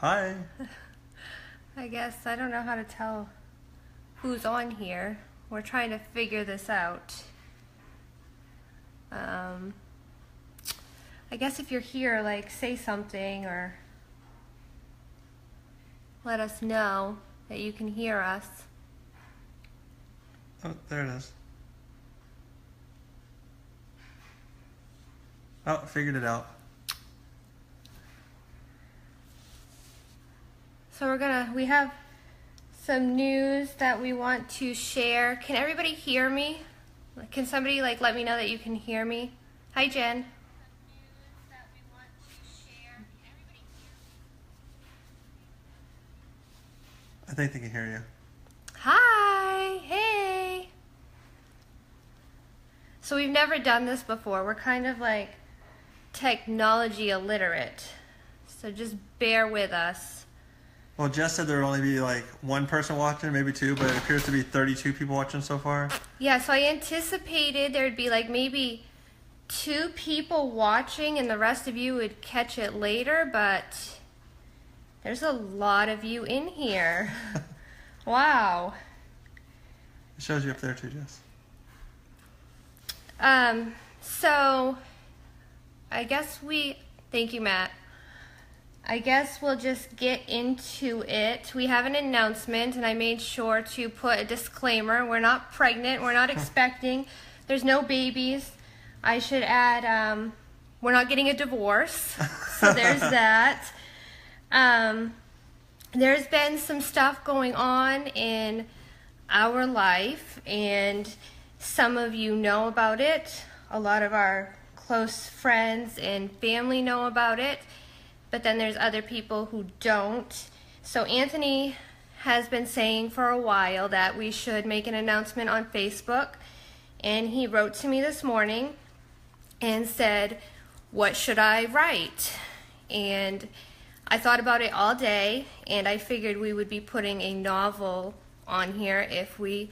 Hi. I guess I don't know how to tell who's on here. We're trying to figure this out. I guess if you're here, like, say something or let us know that you can hear us. Oh, there it is. Oh, figured it out. So we have some news that we want to share. Can everybody hear me? Can somebody let me know that you can hear me? Hi, Jen. I think they can hear you. Hi, hey. So we've never done this before. We're kind of like technology illiterate. So just bear with us. Well, Jess said there would only be one person watching, maybe two, but it appears to be 32 people watching so far. Yeah, so I anticipated there'd be maybe 2 people watching and the rest of you would catch it later, but there's a lot of you in here. Wow. It shows you up there too, Jess. So I guess thank you, Matt. I guess we'll just get into it. We have an announcement, and I made sure to put a disclaimer. We're not pregnant. We're not expecting. There's no babies. I should add, we're not getting a divorce. So there's that. There's been some stuff going on in our life, and some of you know about it. A lot of our close friends and family know about it. But then there's other people who don't. So Anthony has been saying for a while that we should make an announcement on Facebook. And he wrote to me this morning and said, what should I write? And I thought about it all day, and I figured we would be putting a novel on here if we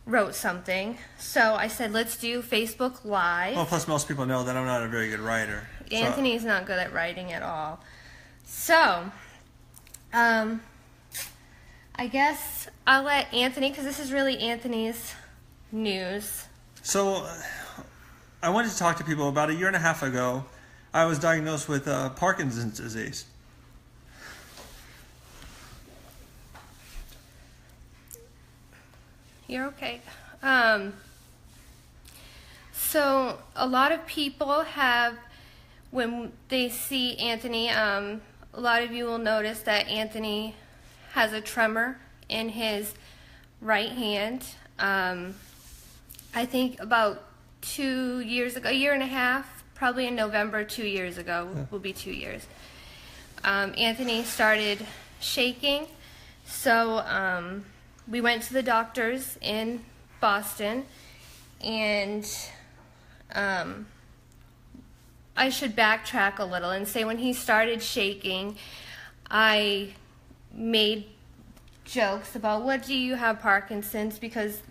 wrote something. So I said, let's do Facebook Live. Well, plus most people know that I'm not a very good writer. Anthony's not good at writing at all. So, I guess I'll let Anthony, because this is really Anthony's news. So, I wanted to talk to people. About a year and a half ago, I was diagnosed with Parkinson's disease. You're okay. So, a lot of people have, when they see Anthony, a lot of you will notice that Anthony has a tremor in his right hand. I think about 2 years ago, a year and a half, probably in November 2 years ago, will be 2 years. Anthony started shaking, so we went to the doctors in Boston, and I should backtrack a little and say when he started shaking, I made jokes about, what do you have, Parkinson's? Because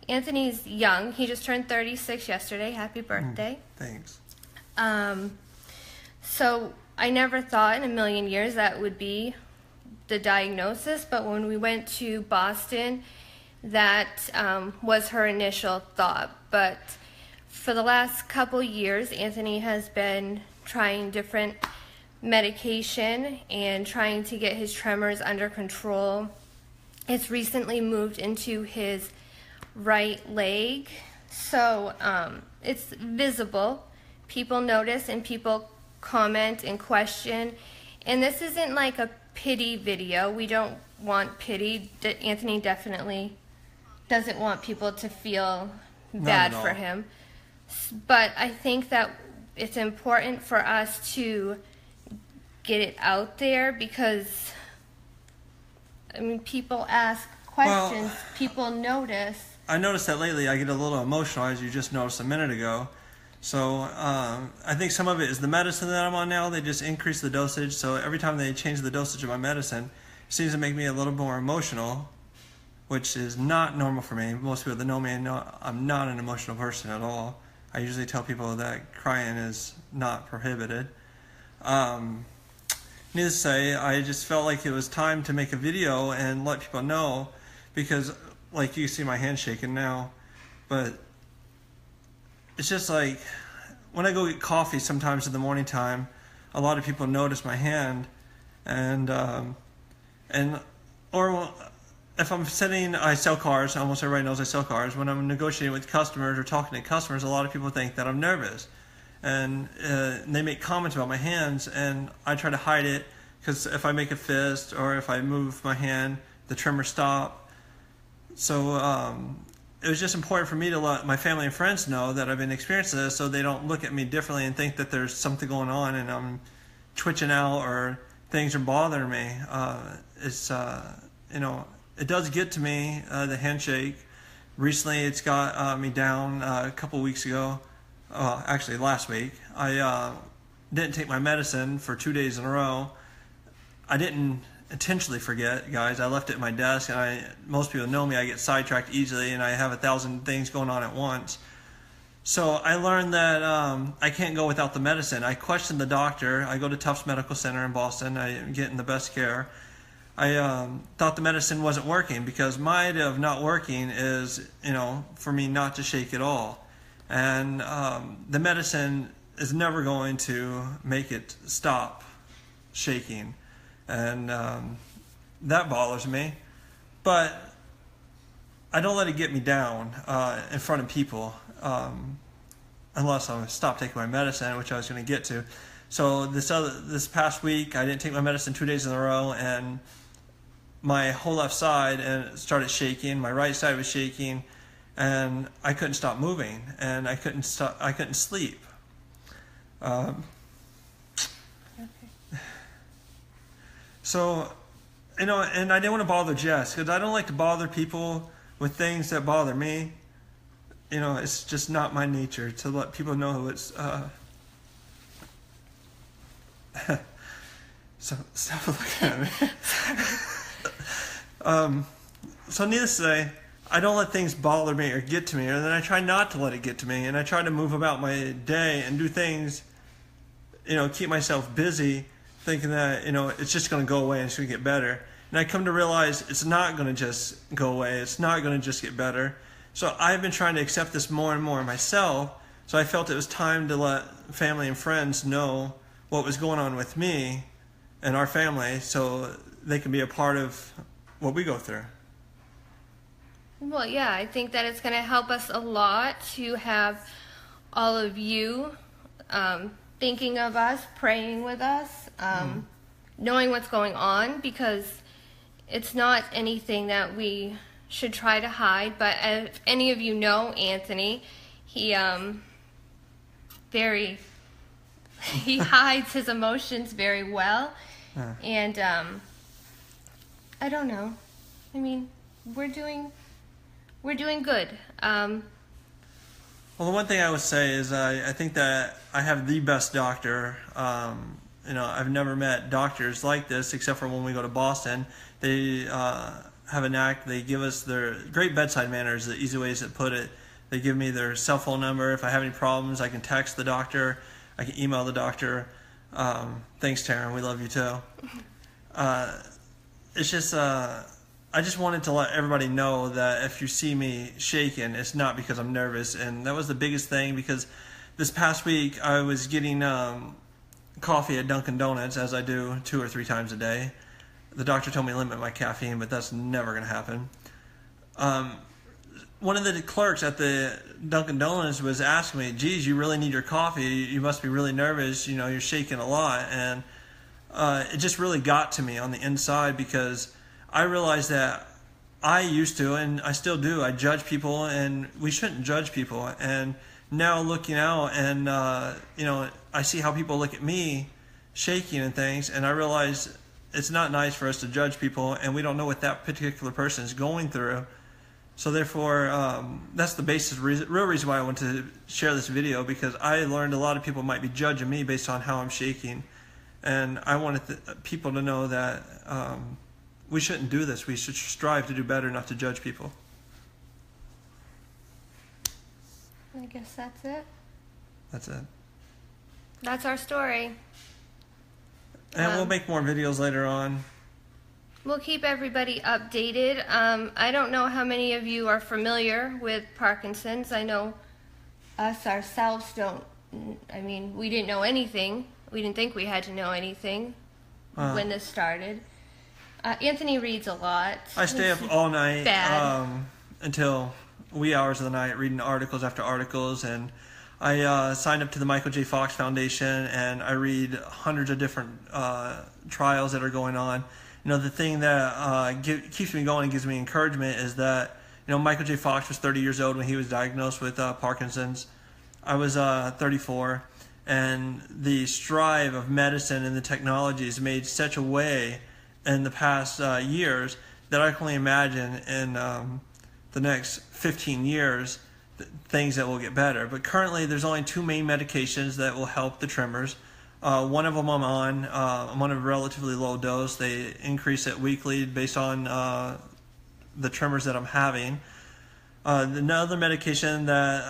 Anthony's young. He just turned 36 yesterday. Happy birthday. Thanks. So I never thought in a million years that would be the diagnosis, but when we went to Boston, that was her initial thought. But for the last couple years, Anthony has been trying different medication and trying to get his tremors under control. It's recently moved into his right leg, so it's visible. People notice and people comment and question. And this isn't like a pity video. We don't want pity. Anthony definitely doesn't want people to feel bad for him. But I think that it's important for us to get it out there because, people ask questions, people notice. I noticed that lately I get a little emotional, as you just noticed a minute ago. So I think some of it is the medicine that I'm on now. They just increase the dosage. So every time they change the dosage of my medicine, it seems to make me a little more emotional, which is not normal for me. Most people that know me know I'm not an emotional person at all. I usually tell people that crying is not prohibited. needless to say, I just felt like it was time to make a video and let people know, because like you see my hand shaking now, but it's just like when I go get coffee sometimes in the morning time, a lot of people notice my hand, and or if I'm sitting, I sell cars. Almost everybody knows I sell cars. When I'm negotiating with customers or talking to customers, a lot of people think that I'm nervous, and they make comments about my hands, and I try to hide it, because if I make a fist or if I move my hand, the tremor stop. So it was just important for me to let my family and friends know that I've been experiencing this, so they don't look at me differently and think that there's something going on and I'm twitching out or things are bothering me. It's it does get to me, the handshake. Recently, it's got me down a couple weeks ago. Actually, last week. I didn't take my medicine for 2 days in a row. I didn't intentionally forget, guys. I left it at my desk, and most people know me. I get sidetracked easily, and I have 1,000 things going on at once. So I learned that I can't go without the medicine. I questioned the doctor. I go to Tufts Medical Center in Boston. I'm getting the best care. I thought the medicine wasn't working, because my idea of not working is, for me not to shake at all. And the medicine is never going to make it stop shaking. And that bothers me. But I don't let it get me down in front of people, unless I stop taking my medicine, which I was going to get to. So this past week, I didn't take my medicine 2 days in a row, and my whole left side started shaking. My right side was shaking, and I couldn't stop moving, and I couldn't sleep. So, and I didn't want to bother Jess, because I don't like to bother people with things that bother me. It's just not my nature to let people know it's. So stop looking at me. So needless to say, I don't let things bother me or get to me, and then I try not to let it get to me, and I try to move about my day and do things, keep myself busy, thinking that, it's just going to go away and it's going to get better. And I come to realize it's not going to just go away. It's not going to just get better. So I've been trying to accept this more and more myself. So I felt it was time to let family and friends know what was going on with me and our family, so they can be a part of what we go through. Well, yeah, I think that it's going to help us a lot to have all of you thinking of us, praying with us, knowing what's going on, because it's not anything that we should try to hide. But if any of you know Anthony, he he hides his emotions very well, and I don't know. I mean, we're doing good. Well, the one thing I would say is I think that I have the best doctor. I've never met doctors like this except for when we go to Boston. They have a knack. They give us their great bedside manner is the easy ways to put it. They give me their cell phone number. If I have any problems, I can text the doctor. I can email the doctor. Thanks, Taryn. We love you too. It's just... I just wanted to let everybody know that if you see me shaking, it's not because I'm nervous. And that was the biggest thing, because this past week I was getting coffee at Dunkin' Donuts, as I do 2 or 3 times a day. The doctor told me to limit my caffeine, but that's never going to happen. One of the clerks at the Dunkin' Donuts was asking me, geez, you really need your coffee. You must be really nervous. You're shaking a lot. And it just really got to me on the inside, because I realized that I used to, and I still do, I judge people, and we shouldn't judge people. And now looking out, and I see how people look at me shaking and things, and I realize it's not nice for us to judge people, and we don't know what that particular person is going through. So therefore, that's the real reason why I want to share this video, because I learned a lot of people might be judging me based on how I'm shaking, and I wanted people to know that we shouldn't do this. We should strive to do better, not to judge people. I guess that's it. That's it. That's our story. And we'll make more videos later on. We'll keep everybody updated. I don't know how many of you are familiar with Parkinson's. I know us ourselves don't. I mean, we didn't know anything. We didn't think we had to know anything when this started. Anthony reads a lot. I stay up all night Bad. until wee hours of the night reading articles after articles, and I signed up to the Michael J. Fox Foundation, and I read hundreds of different trials that are going on. The thing that keeps me going and gives me encouragement is that, Michael J. Fox was 30 years old when he was diagnosed with Parkinson's. I was 34, and the strive of medicine and the technology has made such a way in the past years that I can only imagine in the next 15 years things that will get better. But currently there's only two main medications that will help the tremors. One of them I'm on a relatively low dose. They increase it weekly based on the tremors that I'm having. Another medication that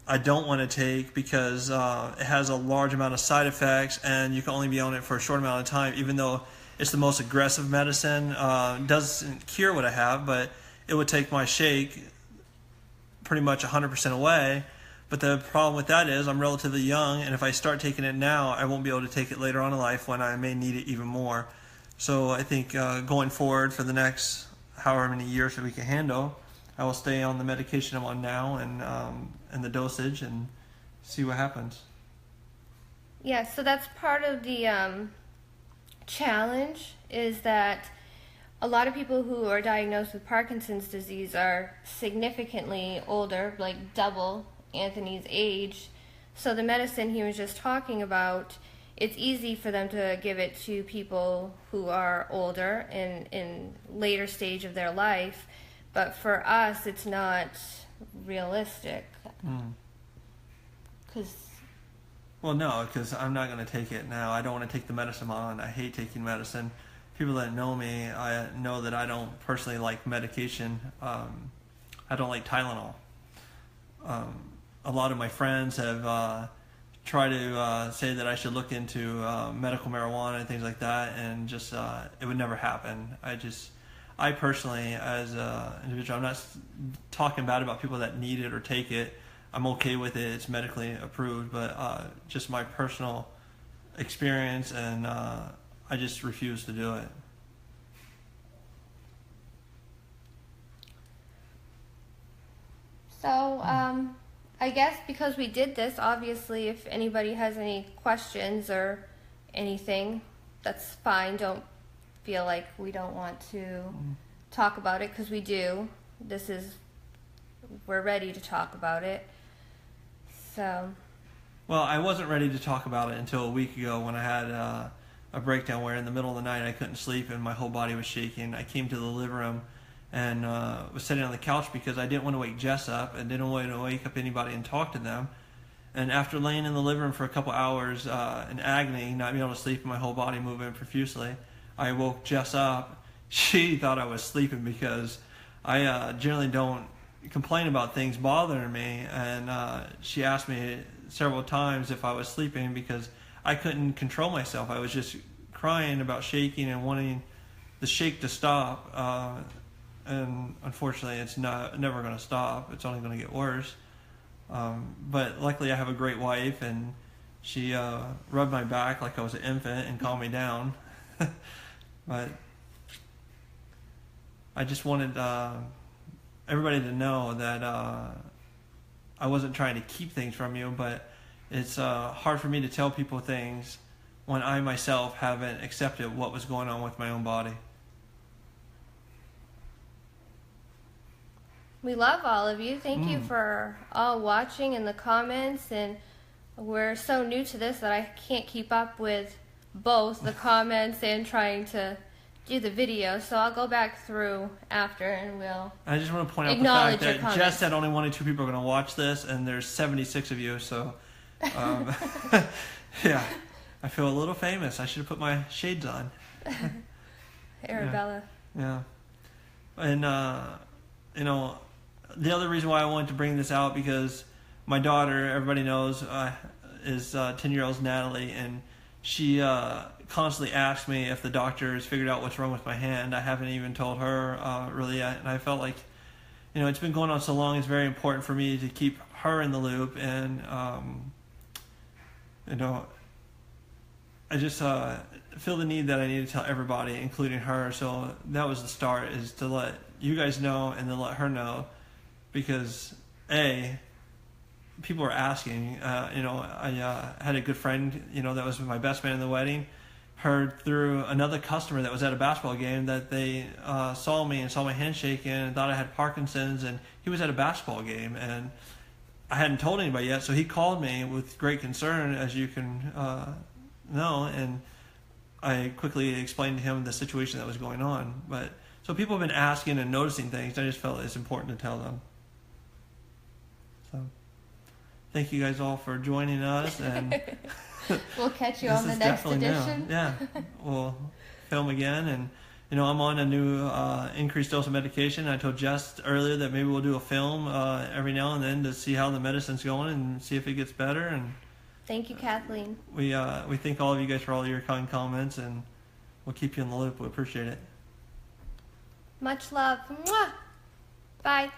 I don't want to take because it has a large amount of side effects, and you can only be on it for a short amount of time, even though it's the most aggressive medicine. Doesn't cure what I have, but it would take my shake pretty much 100% away. But the problem with that is I'm relatively young, and if I start taking it now, I won't be able to take it later on in life when I may need it even more. So I think going forward for the next however many years that we can handle, I will stay on the medication I'm on now and the dosage and see what happens. Yeah, so that's part of the challenge, is that a lot of people who are diagnosed with Parkinson's disease are significantly older, like double Anthony's age. So the medicine he was just talking about, it's easy for them to give it to people who are older and in later stage of their life, but for us it's not realistic. Well, no, because I'm not going to take it now. I don't want to take the medicine I'm on. I hate taking medicine. People that know me, I know that I don't personally like medication. I don't like Tylenol. A lot of my friends have tried to say that I should look into medical marijuana and things like that, and just it would never happen. I personally, as an individual, I'm not talking bad about people that need it or take it. I'm okay with it. It's medically approved, but just my personal experience, and I just refuse to do it. So, I guess because we did this, obviously, if anybody has any questions or anything, that's fine. Don't feel like we don't want to talk about it, because we do. We're ready to talk about it. So. Well, I wasn't ready to talk about it until a week ago when I had a breakdown where in the middle of the night I couldn't sleep and my whole body was shaking. I came to the living room and was sitting on the couch because I didn't want to wake Jess up and didn't want to wake up anybody and talk to them. And after laying in the living room for a couple hours in agony, not being able to sleep and my whole body moving profusely, I woke Jess up. She thought I was sleeping because I generally don't complain about things bothering me, and she asked me several times if I was sleeping because I couldn't control myself. I was just crying about shaking and wanting the shake to stop, and unfortunately it's never going to stop. It's only going to get worse. But luckily I have a great wife, and she rubbed my back like I was an infant and calmed me down. But I just wanted everybody to know that I wasn't trying to keep things from you, but it's hard for me to tell people things when I myself haven't accepted what was going on with my own body. We love all of you. Thank you for all watching in the comments, and we're so new to this that I can't keep up with both the comments and trying to do the video, so I'll go back through after and we'll I just want to point out the fact that Jess said only 1 or 2 people are going to watch this, and there's 76 of you, so yeah, I feel a little famous. I should have put my shades on. Arabella. Yeah. And the other reason why I wanted to bring this out, because my daughter, everybody knows, is 10-year-old Natalie, and she constantly asks me if the doctor has figured out what's wrong with my hand. I haven't even told her really yet, and I felt like, it's been going on so long. It's very important for me to keep her in the loop, and I just feel the need that I need to tell everybody, including her. So that was the start, is to let you guys know and then let her know, because people are asking. I had a good friend, that was my best man in the wedding, heard through another customer that was at a basketball game that they saw me and saw my hand shaking and thought I had Parkinson's, and he was at a basketball game, and I hadn't told anybody yet, so he called me with great concern, as you can know, and I quickly explained to him the situation that was going on. But so people have been asking and noticing things. I just felt it's important to tell them. So thank you guys all for joining us, and we'll catch you on the next edition. Yeah, we'll film again, and I'm on a new increased dose of medication. I told Jess earlier that maybe we'll do a film every now and then to see how the medicine's going and see if it gets better. And thank you, Kathleen. We thank all of you guys for all your kind comments, and we'll keep you in the loop. We appreciate it. Much love. Mwah! Bye.